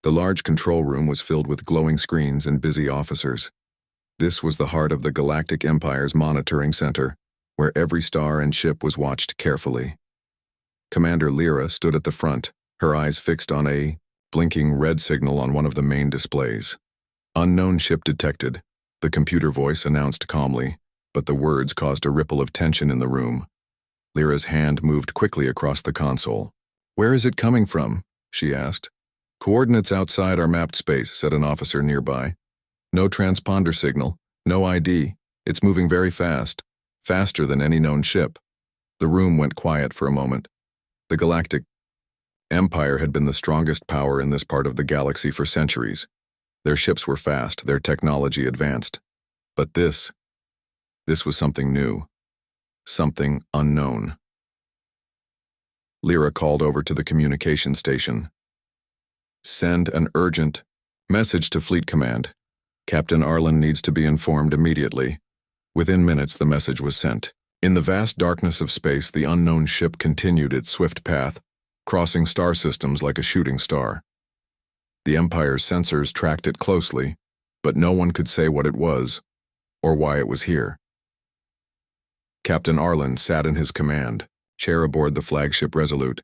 The large control room was filled with glowing screens and busy officers. This was the heart of the Galactic Empire's monitoring center, where every star and ship was watched carefully. Commander Lyra stood at the front, her eyes fixed on a blinking red signal on one of the main displays. "Unknown ship detected," the computer voice announced calmly, but the words caused a ripple of tension in the room. Lyra's hand moved quickly across the console. "Where is it coming from?" she asked. "Coordinates outside our mapped space," said an officer nearby. "No transponder signal, no ID. It's moving very fast, faster than any known ship." The room went quiet for a moment. The Galactic Empire had been the strongest power in this part of the galaxy for centuries. Their ships were fast, their technology advanced. But this was something new, something unknown. Lyra called over to the communication station. "Send an urgent message to Fleet Command. Captain Arlen needs to be informed immediately." Within minutes, the message was sent. In the vast darkness of space, the unknown ship continued its swift path, crossing star systems like a shooting star. The Empire's sensors tracked it closely, but no one could say what it was, or why it was here. Captain Arlen sat in his command, chair aboard the flagship Resolute.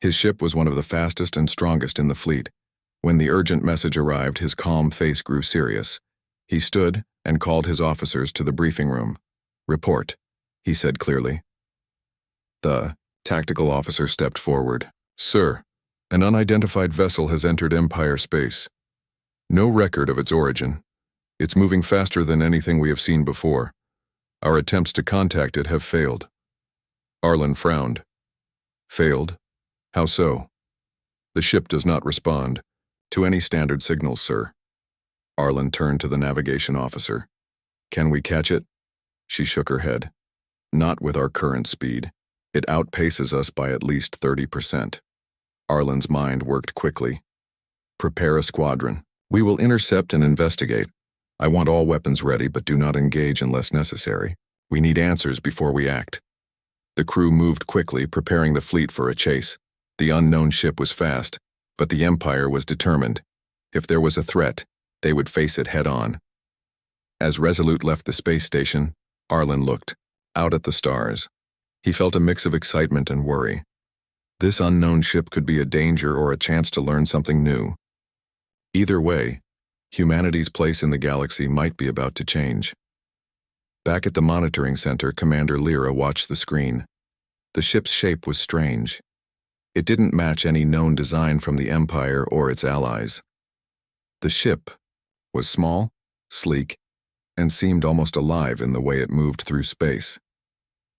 His ship was one of the fastest and strongest in the fleet. When the urgent message arrived, his calm face grew serious. He stood and called his officers to the briefing room. "Report," he said clearly. The tactical officer stepped forward. "Sir, an unidentified vessel has entered Empire space. No record of its origin. It's moving faster than anything we have seen before. Our attempts to contact it have failed." Arlen frowned. "Failed? How so?" "The ship does not respond to any standard signals, sir." Arlen turned to the navigation officer. "Can we catch it?" She shook her head. "Not with our current speed. It outpaces us by at least 30%. Arlen's mind worked quickly. "Prepare a squadron. We will intercept and investigate. I want all weapons ready, but do not engage unless necessary. We need answers before we act." The crew moved quickly, preparing the fleet for a chase. The unknown ship was fast, but the Empire was determined. If there was a threat, they would face it head-on. As Resolute left the space station, Arlen looked out at the stars. He felt a mix of excitement and worry. This unknown ship could be a danger or a chance to learn something new. Either way, humanity's place in the galaxy might be about to change. Back at the monitoring center, Commander Lyra watched the screen. The ship's shape was strange. It didn't match any known design from the Empire or its allies. The ship was small, sleek, and seemed almost alive in the way it moved through space.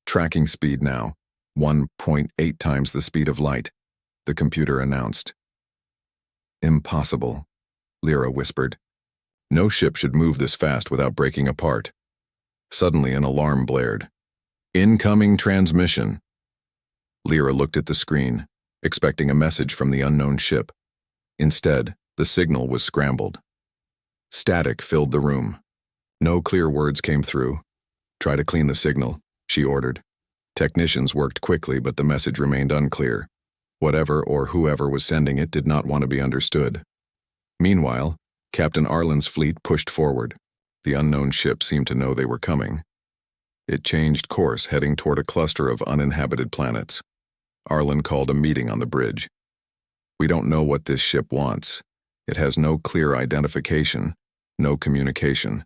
"Tracking speed now, 1.8 times the speed of light," the computer announced. "Impossible," Lyra whispered. "No ship should move this fast without breaking apart." Suddenly an alarm blared. "Incoming transmission." Lyra looked at the screen, expecting a message from the unknown ship. Instead, the signal was scrambled. Static filled the room. No clear words came through. "Try to clean the signal," she ordered. Technicians worked quickly, but the message remained unclear. Whatever or whoever was sending it did not want to be understood. Meanwhile, Captain Arlen's fleet pushed forward. The unknown ship seemed to know they were coming. It changed course, heading toward a cluster of uninhabited planets. Arlen called a meeting on the bridge. "We don't know what this ship wants. It has no clear identification, no communication.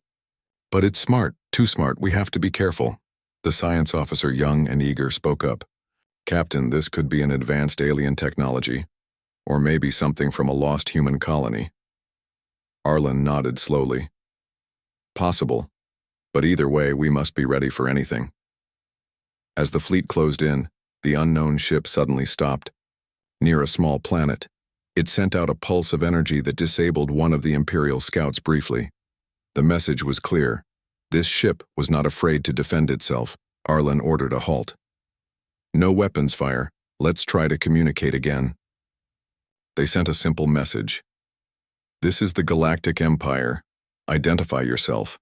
But it's smart, too smart. We have to be careful." The science officer, young and eager, spoke up. "Captain, this could be an advanced alien technology, or maybe something from a lost human colony." Arlen nodded slowly. "Possible, but either way, we must be ready for anything." As the fleet closed in, the unknown ship suddenly stopped. Near a small planet, it sent out a pulse of energy that disabled one of the Imperial scouts briefly. The message was clear. This ship was not afraid to defend itself. Arlen ordered a halt. "No weapons fire. Let's try to communicate again." They sent a simple message. "This is the Galactic Empire. Identify yourself."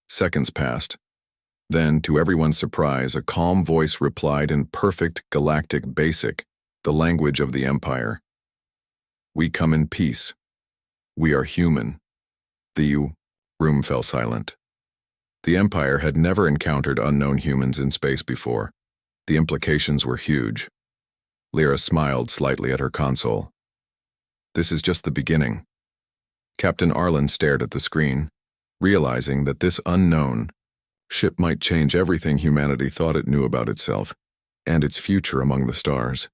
Seconds passed. Then, to everyone's surprise, a calm voice replied in perfect Galactic Basic, the language of the Empire. We come in peace. We are human. The room fell silent. The Empire had never encountered unknown humans in space before. The implications were huge. Lyra smiled slightly at her console. This is just the beginning. Captain Arlen stared at the screen, realizing that this unknown ship might change everything humanity thought it knew about itself and its future among the stars.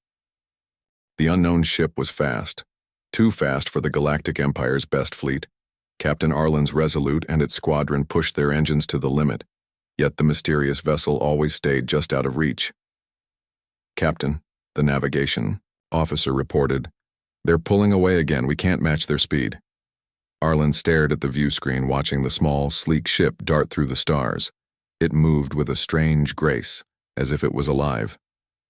The unknown ship was fast, too fast for the Galactic Empire's best fleet. Captain Arlen's Resolute and its squadron pushed their engines to the limit, yet the mysterious vessel always stayed just out of reach. Captain, the navigation officer reported, "They're pulling away again. We can't match their speed." Arlen stared at the view screen, watching the small, sleek ship dart through the stars. It moved with a strange grace, as if it was alive.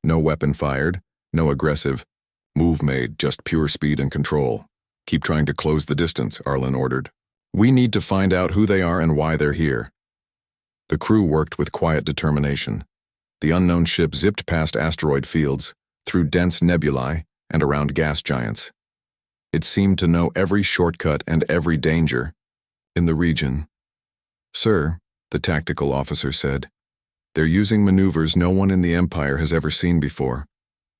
No weapon fired, no aggressive move made, just pure speed and control. "Keep trying to close the distance," Arlen ordered. "We need to find out who they are and why they're here." The crew worked with quiet determination. The unknown ship zipped past asteroid fields, through dense nebulae, and around gas giants. It seemed to know every shortcut and every danger in the region. "Sir," the tactical officer said, "they're using maneuvers no one in the Empire has ever seen before.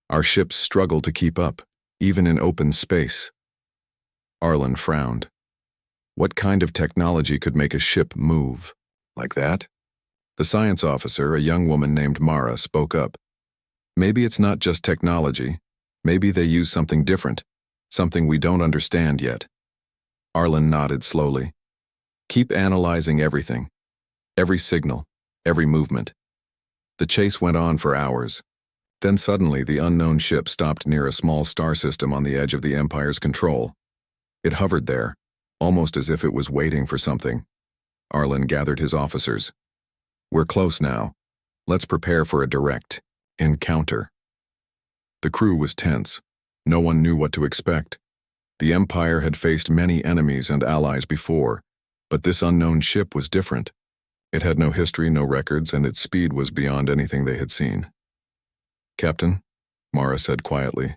Our ships struggle to keep up, even in open space." Arlen frowned. What kind of technology could make a ship move like that? The science officer, a young woman named Mara, spoke up. "Maybe it's not just technology. Maybe they use something different, something we don't understand yet." Arlen nodded slowly. "Keep analyzing everything. Every signal, every movement." The chase went on for hours. Then suddenly the unknown ship stopped near a small star system on the edge of the Empire's control. It hovered there, almost as if it was waiting for something. Arlen gathered his officers. "We're close now. Let's prepare for a direct encounter." The crew was tense. No one knew what to expect. The Empire had faced many enemies and allies before, but this unknown ship was different. It had no history, no records, and its speed was beyond anything they had seen. "Captain," Mara said quietly,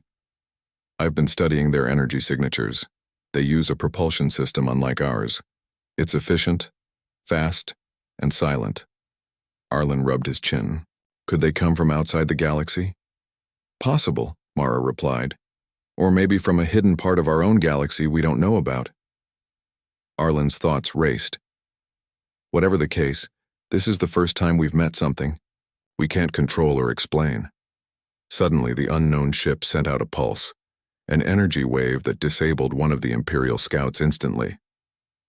"I've been studying their energy signatures. They use a propulsion system unlike ours. It's efficient, fast, and silent." Arlen rubbed his chin. "Could they come from outside the galaxy?" "Possible," Mara replied. "Or maybe from a hidden part of our own galaxy we don't know about." Arlen's thoughts raced. Whatever the case, this is the first time we've met something we can't control or explain. Suddenly, the unknown ship sent out a pulse, an energy wave that disabled one of the Imperial scouts instantly.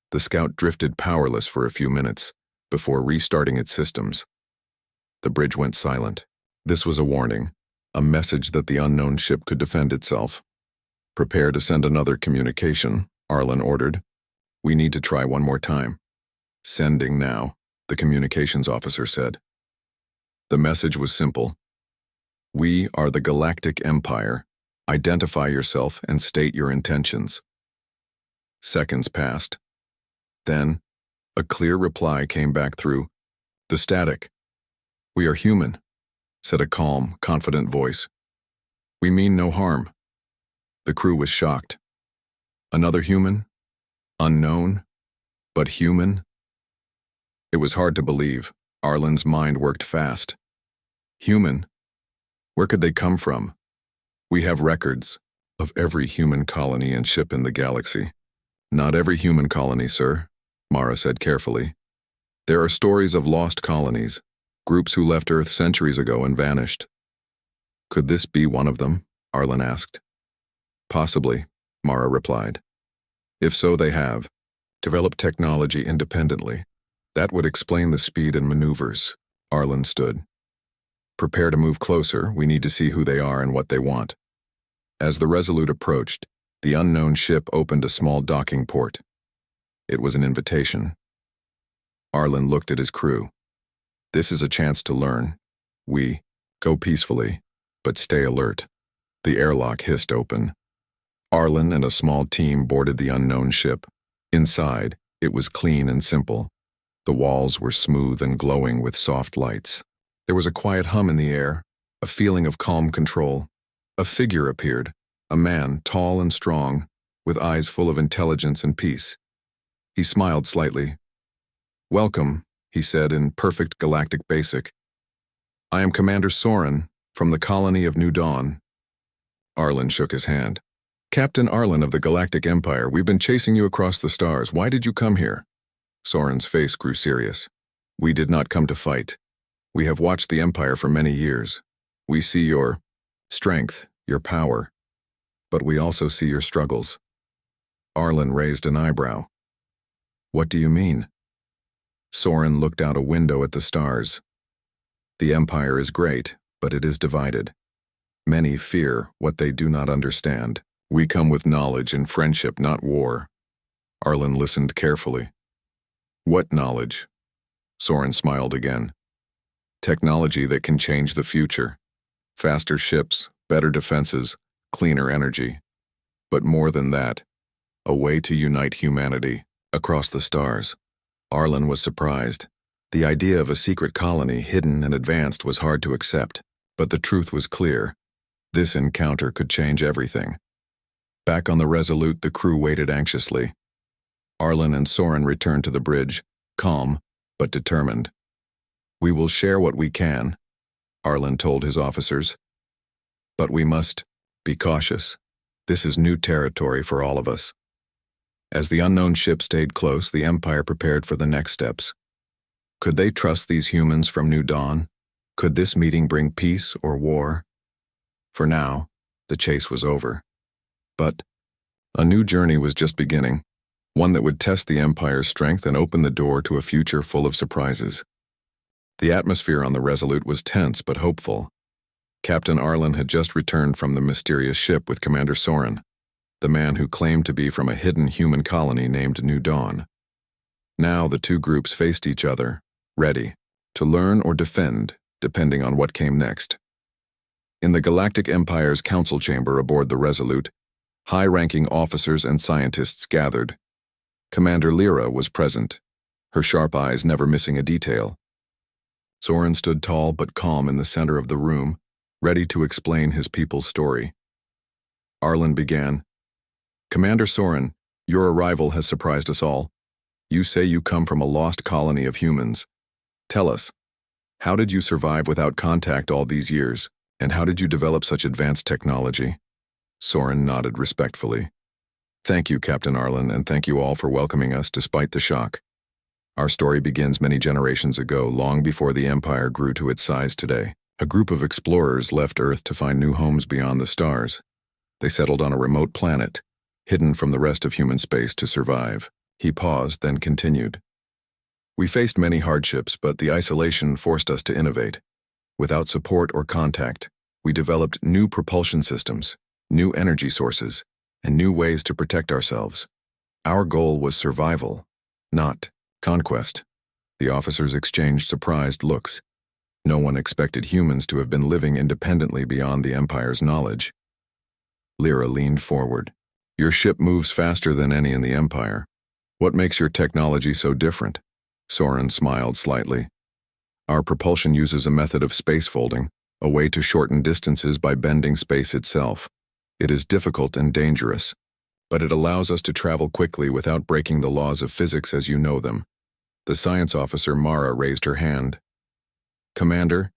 The scout drifted powerless for a few minutes before restarting its systems. The bridge went silent. This was a warning, a message that the unknown ship could defend itself. "Prepare to send another communication," Arlen ordered. "We need to try one more time." "Sending now," the communications officer said. The message was simple. "We are the Galactic Empire. Identify yourself and state your intentions." Seconds passed. Then, a clear reply came back through the static. "We are human," said a calm, confident voice. "We mean no harm." The crew was shocked. Another human? Unknown? But human? It was hard to believe. Arlen's mind worked fast. Human? Where could they come from? "We have records of every human colony and ship in the galaxy." "Not every human colony, sir," Mara said carefully. "There are stories of lost colonies, groups who left Earth centuries ago and vanished." "Could this be one of them?" Arlen asked. "Possibly," Mara replied. "If so, they have developed technology independently. That would explain the speed and maneuvers." Arlen stood. "Prepare to move closer. We need to see who they are and what they want." As the Resolute approached, the unknown ship opened a small docking port. It was an invitation. Arlen looked at his crew. "This is a chance to learn. We go peacefully, but stay alert." The airlock hissed open. Arlen and a small team boarded the unknown ship. Inside, it was clean and simple. The walls were smooth and glowing with soft lights. There was a quiet hum in the air, a feeling of calm control. A figure appeared, a man tall and strong, with eyes full of intelligence and peace. He smiled slightly. "Welcome," he said in perfect Galactic Basic. "I am Commander Soren, from the colony of New Dawn." Arlen shook his hand. "Captain Arlen of the Galactic Empire, we've been chasing you across the stars. Why did you come here?" Soren's face grew serious. "We did not come to fight. We have watched the Empire for many years. We see your strength, your power, but we also see your struggles." Arlen raised an eyebrow. "What do you mean?" Soren looked out a window at the stars. "The Empire is great, but it is divided. Many fear what they do not understand. We come with knowledge and friendship, not war." Arlen listened carefully. "What knowledge?" Soren smiled again. "Technology that can change the future. Faster ships, better defenses, cleaner energy. But more than that, a way to unite humanity across the stars." Arlen was surprised. The idea of a secret colony, hidden and advanced, was hard to accept, but the truth was clear. This encounter could change everything. Back on the Resolute, the crew waited anxiously. Arlen and Soren returned to the bridge, calm but determined. "We will share what we can," Arlen told his officers. "But we must be cautious. This is new territory for all of us." As the unknown ship stayed close, the Empire prepared for the next steps. Could they trust these humans from New Dawn? Could this meeting bring peace or war? For now, the chase was over. But a new journey was just beginning, one that would test the Empire's strength and open the door to a future full of surprises. The atmosphere on the Resolute was tense but hopeful. Captain Arlen had just returned from the mysterious ship with Commander Soren, the man who claimed to be from a hidden human colony named New Dawn. Now the two groups faced each other, ready to learn or defend, depending on what came next. In the Galactic Empire's council chamber aboard the Resolute, high-ranking officers and scientists gathered. Commander Lyra was present, her sharp eyes never missing a detail. Soren stood tall but calm in the center of the room, ready to explain his people's story. Arlen began. "Commander Soren, your arrival has surprised us all. You say you come from a lost colony of humans. Tell us, how did you survive without contact all these years, and how did you develop such advanced technology?" Soren nodded respectfully. "Thank you, Captain Arlen, and thank you all for welcoming us despite the shock. Our story begins many generations ago, long before the Empire grew to its size today. A group of explorers left Earth to find new homes beyond the stars. They settled on a remote planet, hidden from the rest of human space to survive." He paused, then continued. "We faced many hardships, but the isolation forced us to innovate. Without support or contact, we developed new propulsion systems, new energy sources, and new ways to protect ourselves. Our goal was survival, not conquest." The officers exchanged surprised looks. No one expected humans to have been living independently beyond the Empire's knowledge. Lyra leaned forward. "Your ship moves faster than any in the Empire. What makes your technology so different?" Soren smiled slightly. "Our propulsion uses a method of space folding, a way to shorten distances by bending space itself. It is difficult and dangerous, but it allows us to travel quickly without breaking the laws of physics as you know them." The science officer Mara raised her hand. "Commander,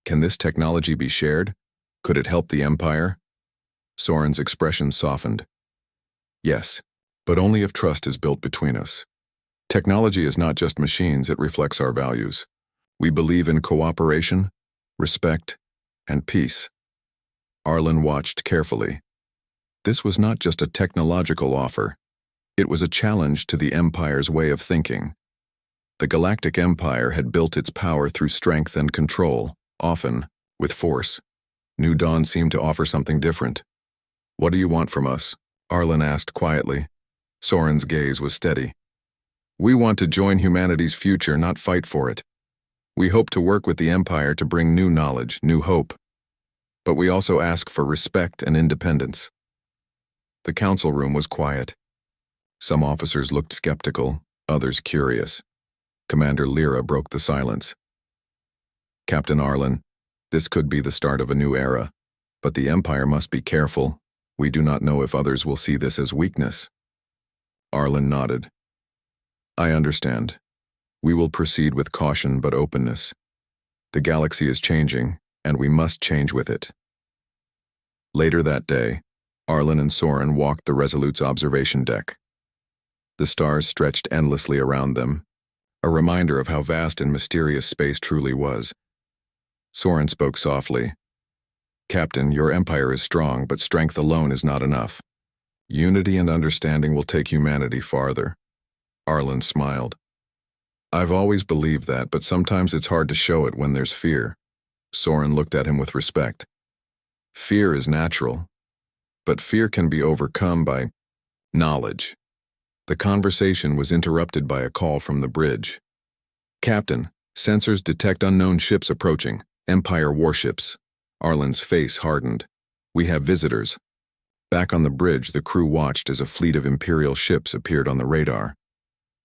can this technology be shared? Could it help the Empire?" Soren's expression softened. "Yes, but only if trust is built between us. Technology is not just machines, it reflects our values. We believe in cooperation, respect, and peace." Arlen watched carefully. This was not just a technological offer. It was a challenge to the Empire's way of thinking. The Galactic Empire had built its power through strength and control, often with force. New Dawn seemed to offer something different. "What do you want from us?" Arlen asked quietly. Soren's gaze was steady. "We want to join humanity's future, not fight for it. We hope to work with the Empire to bring new knowledge, new hope. But we also ask for respect and independence." The council room was quiet. Some officers looked skeptical, others curious. Commander Lyra broke the silence. "Captain Arlen, this could be the start of a new era, but the Empire must be careful. We do not know if others will see this as weakness. Arlen nodded. I understand. We will proceed with caution but openness. The galaxy is changing, and we must change with it. Later that day, Arlen and Soren walked the Resolute's observation deck. The stars stretched endlessly around them, a reminder of how vast and mysterious space truly was. Soren spoke softly. Captain, your empire is strong, but strength alone is not enough. Unity and understanding will take humanity farther. Arlen smiled. I've always believed that, but sometimes it's hard to show it when there's fear. Soren looked at him with respect. Fear is natural, but fear can be overcome by knowledge. The conversation was interrupted by a call from the bridge. Captain, sensors detect unknown ships approaching, Empire warships. Arlen's face hardened. We have visitors. Back on the bridge, the crew watched as a fleet of Imperial ships appeared on the radar.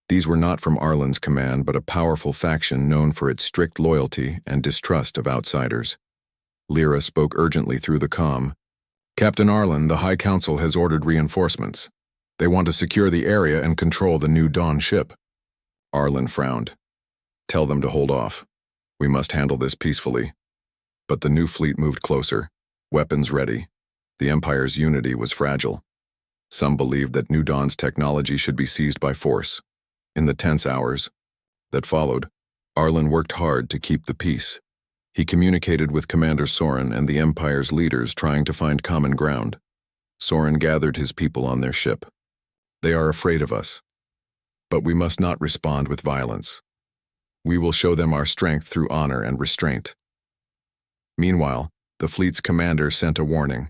These were not from Arlen's command, but a powerful faction known for its strict loyalty and distrust of outsiders. Lyra spoke urgently through the comm. Captain Arlen, the High Council has ordered reinforcements. They want to secure the area and control the New Dawn ship. Arlen frowned. Tell them to hold off. We must handle this peacefully. But the new fleet moved closer, weapons ready. The Empire's unity was fragile. Some believed that New Dawn's technology should be seized by force. In the tense hours that followed, Arlen worked hard to keep the peace. He communicated with Commander Soren and the Empire's leaders, trying to find common ground. Soren gathered his people on their ship. They are afraid of us, but we must not respond with violence. We will show them our strength through honor and restraint. Meanwhile, the fleet's commander sent a warning.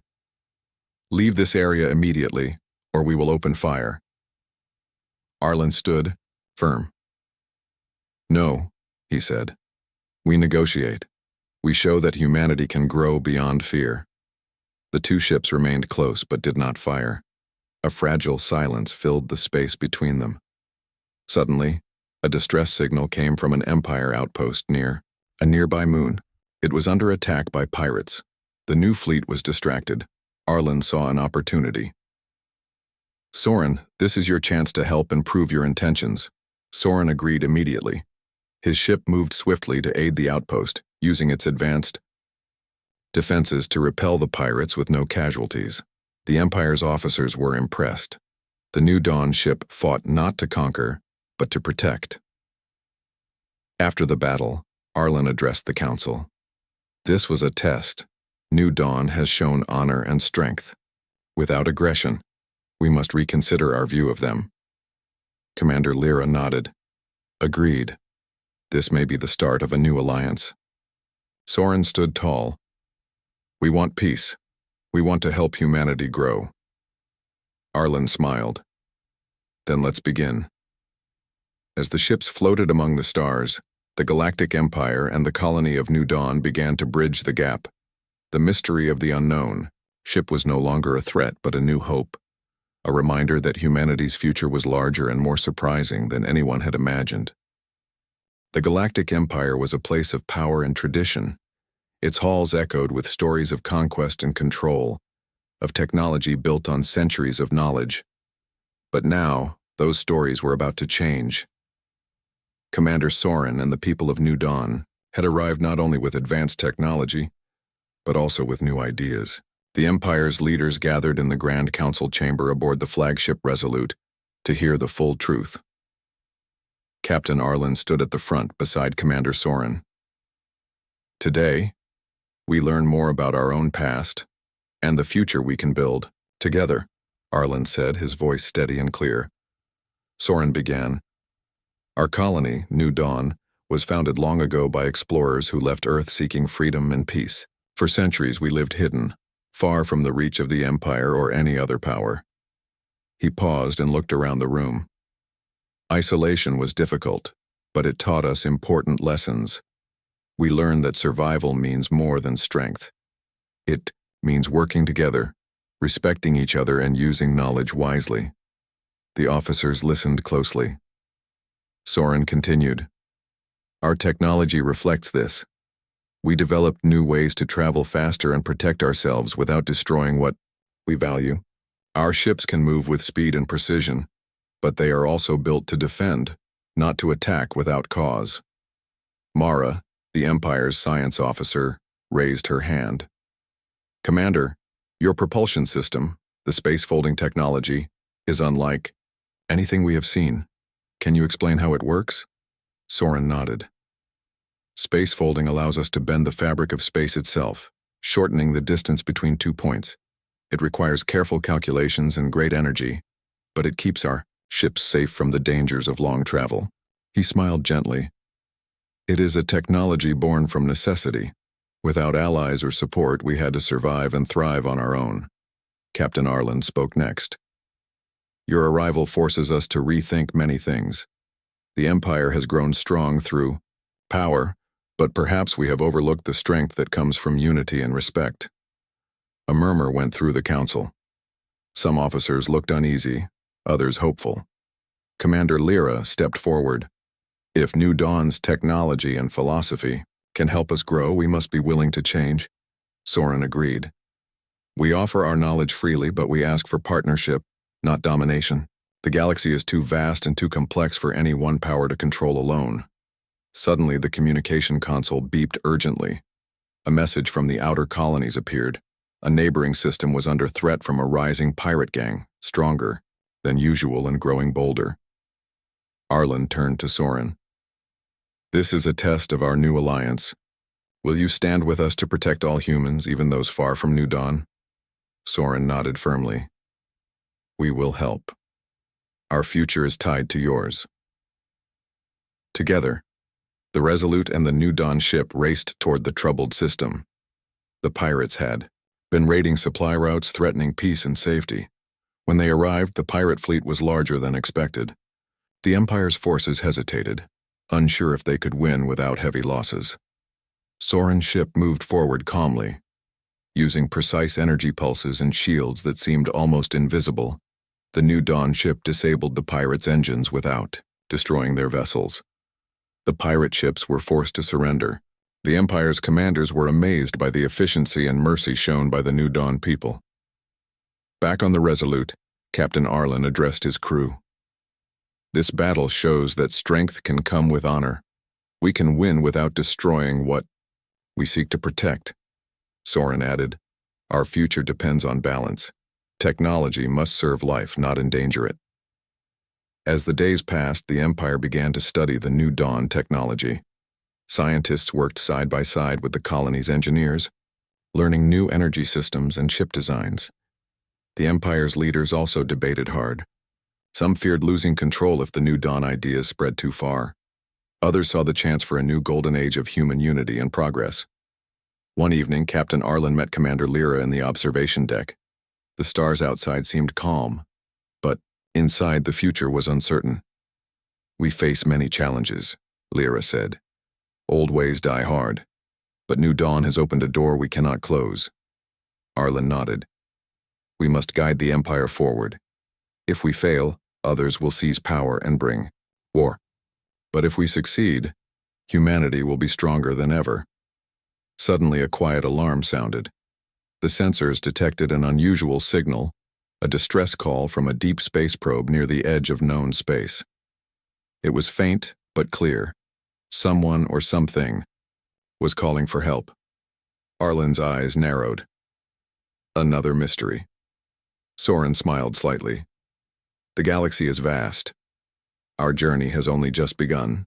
Leave this area immediately, or we will open fire. Arlen stood, firm. No, he said. We negotiate. We show that humanity can grow beyond fear. The two ships remained close but did not fire. A fragile silence filled the space between them. Suddenly, a distress signal came from an Empire outpost near a nearby moon. It was under attack by pirates. The new fleet was distracted. Arlen saw an opportunity. Soren, this is your chance to help and prove your intentions. Soren agreed immediately. His ship moved swiftly to aid the outpost, using its advanced defenses to repel the pirates with no casualties. The Empire's officers were impressed. The New Dawn ship fought not to conquer, but to protect. After the battle, Arlen addressed the council. This was a test. New Dawn has shown honor and strength. Without aggression, we must reconsider our view of them. Commander Lyra nodded. Agreed. This may be the start of a new alliance. Soren stood tall. We want peace. We want to help humanity grow. Arlen smiled. Then let's begin. As the ships floated among the stars, the Galactic Empire and the colony of New Dawn began to bridge the gap. The mystery of the unknown ship was no longer a threat but a new hope, a reminder that humanity's future was larger and more surprising than anyone had imagined. The Galactic Empire was a place of power and tradition. Its halls echoed with stories of conquest and control, of technology built on centuries of knowledge. But now, those stories were about to change. Commander Soren and the people of New Dawn had arrived not only with advanced technology, but also with new ideas. The Empire's leaders gathered in the Grand Council chamber aboard the flagship Resolute to hear the full truth. Captain Arlen stood at the front beside Commander Soren. Today, we learn more about our own past and the future we can build together, Arlen said, his voice steady and clear. Soren began. Our colony, New Dawn, was founded long ago by explorers who left Earth seeking freedom and peace. For centuries we lived hidden, far from the reach of the Empire or any other power. He paused and looked around the room. Isolation was difficult, but it taught us important lessons. We learned that survival means more than strength. It means working together, respecting each other, and using knowledge wisely. The officers listened closely. Soren continued. Our technology reflects this. We developed new ways to travel faster and protect ourselves without destroying what we value. Our ships can move with speed and precision, but they are also built to defend, not to attack without cause. Mara, the Empire's science officer, raised her hand. Commander, your propulsion system, the space-folding technology, is unlike anything we have seen. Can you explain how it works? Soren nodded. Space folding allows us to bend the fabric of space itself, shortening the distance between 2 points. It requires careful calculations and great energy, but it keeps our ships safe from the dangers of long travel. He smiled gently. It is a technology born from necessity. Without allies or support, we had to survive and thrive on our own. Captain Arlen spoke next. Your arrival forces us to rethink many things. The Empire has grown strong through power, but perhaps we have overlooked the strength that comes from unity and respect. A murmur went through the council. Some officers looked uneasy, others hopeful. Commander Lyra stepped forward. If New Dawn's technology and philosophy can help us grow, we must be willing to change. Soren agreed. We offer our knowledge freely, but we ask for partnership, not domination. The galaxy is too vast and too complex for any one power to control alone. Suddenly, the communication console beeped urgently. A message from the outer colonies appeared. A neighboring system was under threat from a rising pirate gang, stronger than usual and growing bolder. Arlen turned to Soren. This is a test of our new alliance. Will you stand with us to protect all humans, even those far from New Dawn? Soren nodded firmly. We will help. Our future is tied to yours. Together, the Resolute and the New Dawn ship raced toward the troubled system. The pirates had been raiding supply routes, threatening peace and safety. When they arrived, the pirate fleet was larger than expected. The Empire's forces hesitated, unsure if they could win without heavy losses. Soren's ship moved forward calmly, using precise energy pulses and shields that seemed almost invisible. The New Dawn ship disabled the pirates' engines without destroying their vessels. The pirate ships were forced to surrender. The Empire's commanders were amazed by the efficiency and mercy shown by the New Dawn people. Back on the Resolute, Captain Arlen addressed his crew. This battle shows that strength can come with honor. We can win without destroying what we seek to protect. Soren added, our future depends on balance. Technology must serve life, not endanger it. As the days passed, the Empire began to study the New Dawn technology. Scientists worked side by side with the colony's engineers, learning new energy systems and ship designs. The Empire's leaders also debated hard. Some feared losing control if the New Dawn ideas spread too far. Others saw the chance for a new golden age of human unity and progress. One evening, Captain Arlen met Commander Lyra in the observation deck. The stars outside seemed calm, but inside the future was uncertain. We face many challenges, Lyra said. Old ways die hard, but New Dawn has opened a door we cannot close. Arlen nodded. We must guide the Empire forward. If we fail, others will seize power and bring war. But if we succeed, humanity will be stronger than ever. Suddenly, a quiet alarm sounded. The sensors detected an unusual signal, a distress call from a deep space probe near the edge of known space. It was faint but clear. Someone or something was calling for help. Arlen's eyes narrowed. Another mystery. Soren smiled slightly. The galaxy is vast. Our journey has only just begun.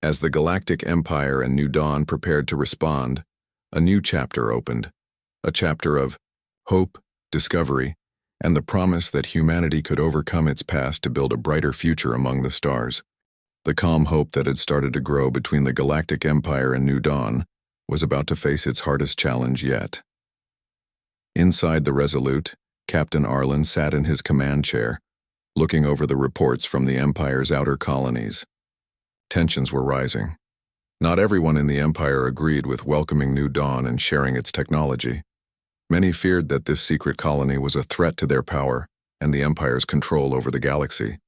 As the Galactic Empire and New Dawn prepared to respond, a new chapter opened. A chapter of hope, discovery, and the promise that humanity could overcome its past to build a brighter future among the stars. The calm hope that had started to grow between the Galactic Empire and New Dawn was about to face its hardest challenge yet. Inside the Resolute, Captain Arlen sat in his command chair, looking over the reports from the Empire's outer colonies. Tensions were rising. Not everyone in the Empire agreed with welcoming New Dawn and sharing its technology. Many feared that this secret colony was a threat to their power and the Empire's control over the galaxy.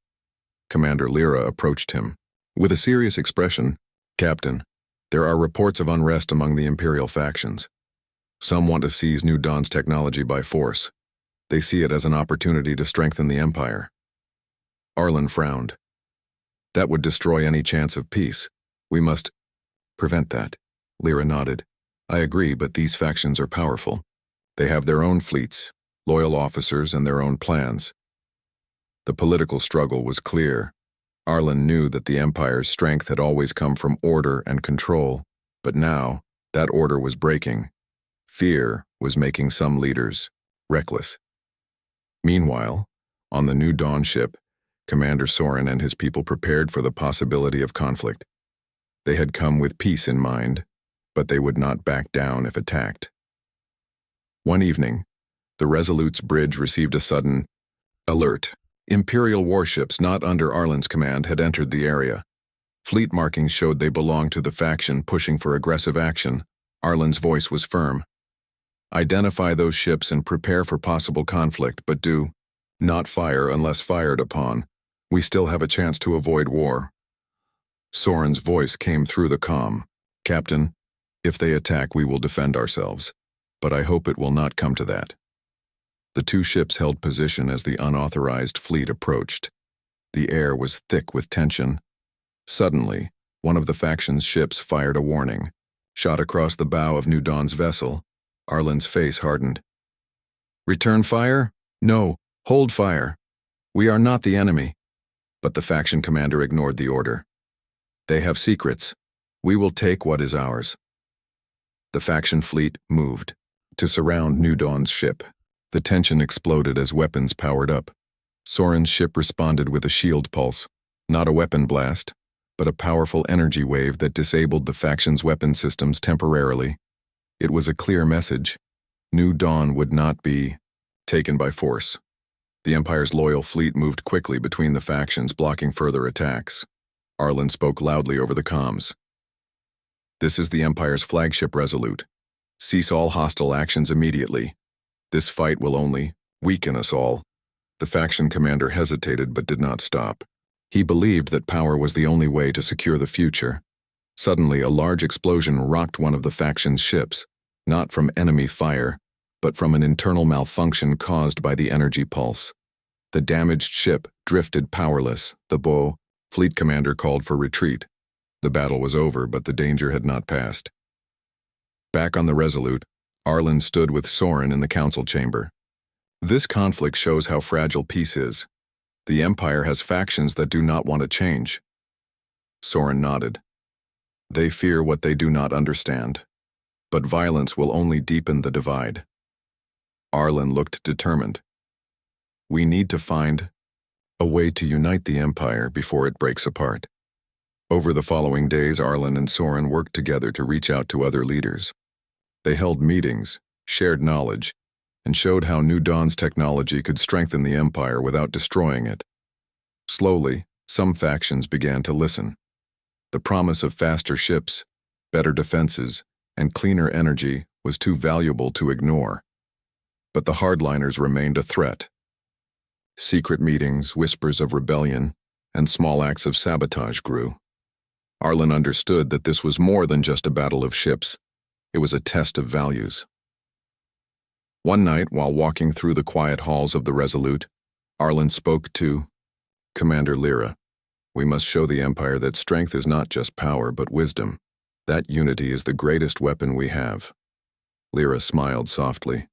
Commander Lyra approached him. With a serious expression, Captain, there are reports of unrest among the Imperial factions. Some want to seize New Dawn's technology by force. They see it as an opportunity to strengthen the Empire. Arlen frowned. That would destroy any chance of peace. We must prevent that. Lyra nodded. I agree, but these factions are powerful. They have their own fleets, loyal officers, and their own plans. The political struggle was clear. Arlen knew that the Empire's strength had always come from order and control, but now that order was breaking. Fear was making some leaders reckless. Meanwhile, on the New Dawn ship, Commander Soren and his people prepared for the possibility of conflict. They had come with peace in mind, but they would not back down if attacked. One evening, the Resolute's bridge received a sudden alert. Imperial warships not under Arlen's command had entered the area. Fleet markings showed they belonged to the faction pushing for aggressive action. Arlen's voice was firm. Identify those ships and prepare for possible conflict, but do not fire unless fired upon. We still have a chance to avoid war. Soren's voice came through the comm. Captain, if they attack, we will defend ourselves, but I hope it will not come to that. The two ships held position as the unauthorized fleet approached. The air was thick with tension. Suddenly, one of the faction's ships fired a warning. Shot across the bow of New Dawn's vessel. Arlen's face hardened. Return fire? No, hold fire. We are not the enemy. But the faction commander ignored the order. They have secrets. We will take what is ours. The faction fleet moved to surround New Dawn's ship. The tension exploded as weapons powered up. Soren's ship responded with a shield pulse, not a weapon blast, but a powerful energy wave that disabled the faction's weapon systems temporarily. It was a clear message. New Dawn would not be taken by force. The Empire's loyal fleet moved quickly between the factions, blocking further attacks. Arlen spoke loudly over the comms. This is the Empire's flagship Resolute. Cease all hostile actions immediately. This fight will only weaken us all. The faction commander hesitated but did not stop. He believed that power was the only way to secure the future. Suddenly, a large explosion rocked one of the faction's ships, not from enemy fire, but from an internal malfunction caused by the energy pulse. The damaged ship drifted powerless. The fleet commander called for retreat. The battle was over, but the danger had not passed. Back on the Resolute, Arlen stood with Soren in the council chamber. This conflict shows how fragile peace is. The Empire has factions that do not want to change. Soren nodded. They fear what they do not understand. But violence will only deepen the divide. Arlen looked determined. We need to find a way to unite the Empire before it breaks apart. Over the following days, Arlen and Soren worked together to reach out to other leaders. They held meetings, shared knowledge, and showed how New Dawn's technology could strengthen the Empire without destroying it. Slowly, some factions began to listen. The promise of faster ships, better defenses, and cleaner energy was too valuable to ignore. But the hardliners remained a threat. Secret meetings, whispers of rebellion, and small acts of sabotage grew. Arlen understood that this was more than just a battle of ships. It was a test of values. One night, while walking through the quiet halls of the Resolute, Arlen spoke to Commander Lyra. We must show the Empire that strength is not just power, but wisdom. That unity is the greatest weapon we have. Lyra smiled softly.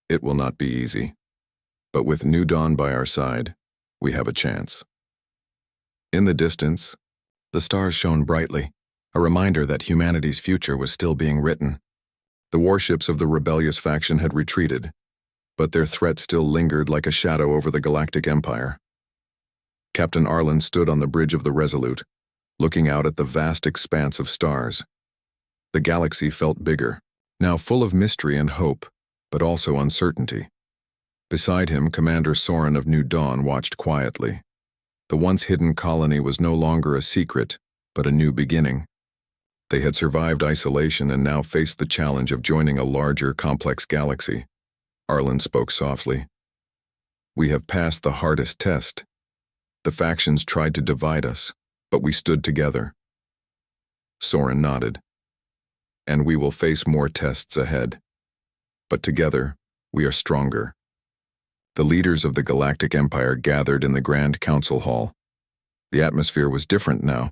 It will not be easy. But with New Dawn by our side, we have a chance. In the distance, the stars shone brightly, a reminder that humanity's future was still being written. The warships of the rebellious faction had retreated, but their threat still lingered like a shadow over the Galactic Empire. Captain Arlen stood on the bridge of the Resolute, looking out at the vast expanse of stars. The galaxy felt bigger, now full of mystery and hope, but also uncertainty. Beside him, Commander Soren of New Dawn watched quietly. The once hidden colony was no longer a secret, but a new beginning. They had survived isolation and now faced the challenge of joining a larger, complex galaxy. Arlen spoke softly. We have passed the hardest test. The factions tried to divide us, but we stood together. Soren nodded. And we will face more tests ahead. But together, we are stronger. The leaders of the Galactic Empire gathered in the Grand Council Hall. The atmosphere was different now.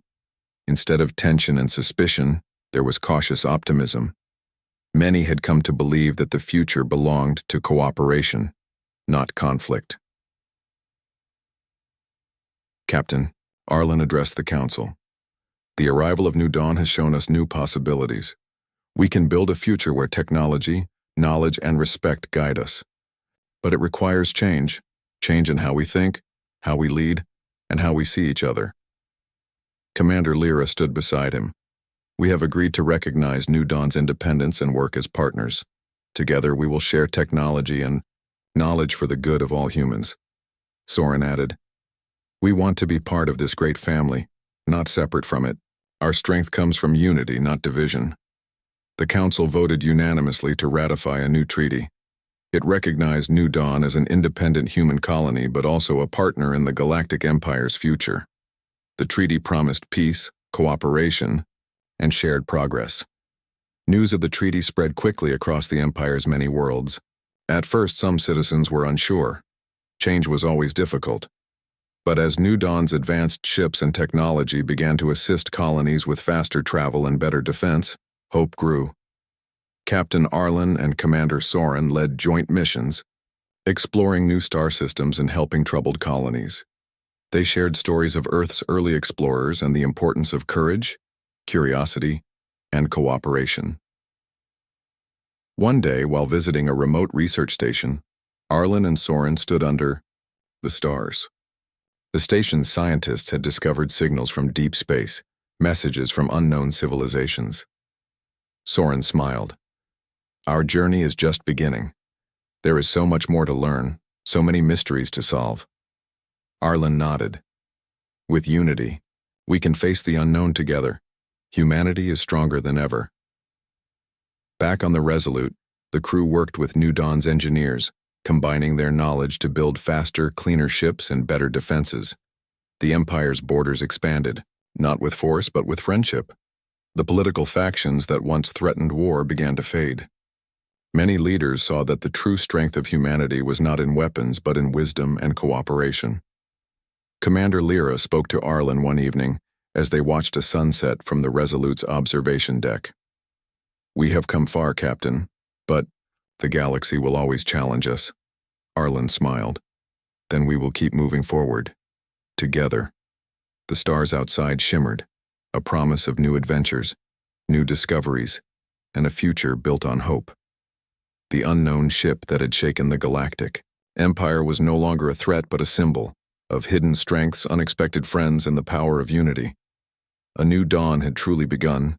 Instead of tension and suspicion, there was cautious optimism. Many had come to believe that the future belonged to cooperation, not conflict. Captain, Arlen addressed the council. The arrival of New Dawn has shown us new possibilities. We can build a future where technology, knowledge, and respect guide us. But it requires change in how we think, how we lead, and how we see each other. Commander Lyra stood beside him. We have agreed to recognize New Dawn's independence and work as partners. Together we will share technology and knowledge for the good of all humans. Soren added, We want to be part of this great family, not separate from it. Our strength comes from unity, not division. The Council voted unanimously to ratify a new treaty. It recognized New Dawn as an independent human colony, but also a partner in the Galactic Empire's future. The treaty promised peace, cooperation, and shared progress. News of the treaty spread quickly across the Empire's many worlds. At first, some citizens were unsure. Change was always difficult. But as New Dawn's advanced ships and technology began to assist colonies with faster travel and better defense, hope grew. Captain Arlen and Commander Soren led joint missions, exploring new star systems and helping troubled colonies. They shared stories of Earth's early explorers and the importance of courage, curiosity, and cooperation. One day, while visiting a remote research station, Arlen and Soren stood under the stars. The station's scientists had discovered signals from deep space, messages from unknown civilizations. Soren smiled. Our journey is just beginning. There is so much more to learn, so many mysteries to solve. Arlen nodded. With unity, we can face the unknown together. Humanity is stronger than ever. Back on the Resolute, the crew worked with New Dawn's engineers, combining their knowledge to build faster, cleaner ships and better defenses. The Empire's borders expanded, not with force but with friendship. The political factions that once threatened war began to fade. Many leaders saw that the true strength of humanity was not in weapons but in wisdom and cooperation. Commander Lyra spoke to Arlen one evening as they watched a sunset from the Resolute's observation deck. We have come far, Captain, but the galaxy will always challenge us. Arlen smiled. Then we will keep moving forward. Together. The stars outside shimmered, a promise of new adventures, new discoveries, and a future built on hope. The unknown ship that had shaken the Galactic Empire was no longer a threat but a symbol of hidden strengths, unexpected friends, and the power of unity. A new dawn had truly begun,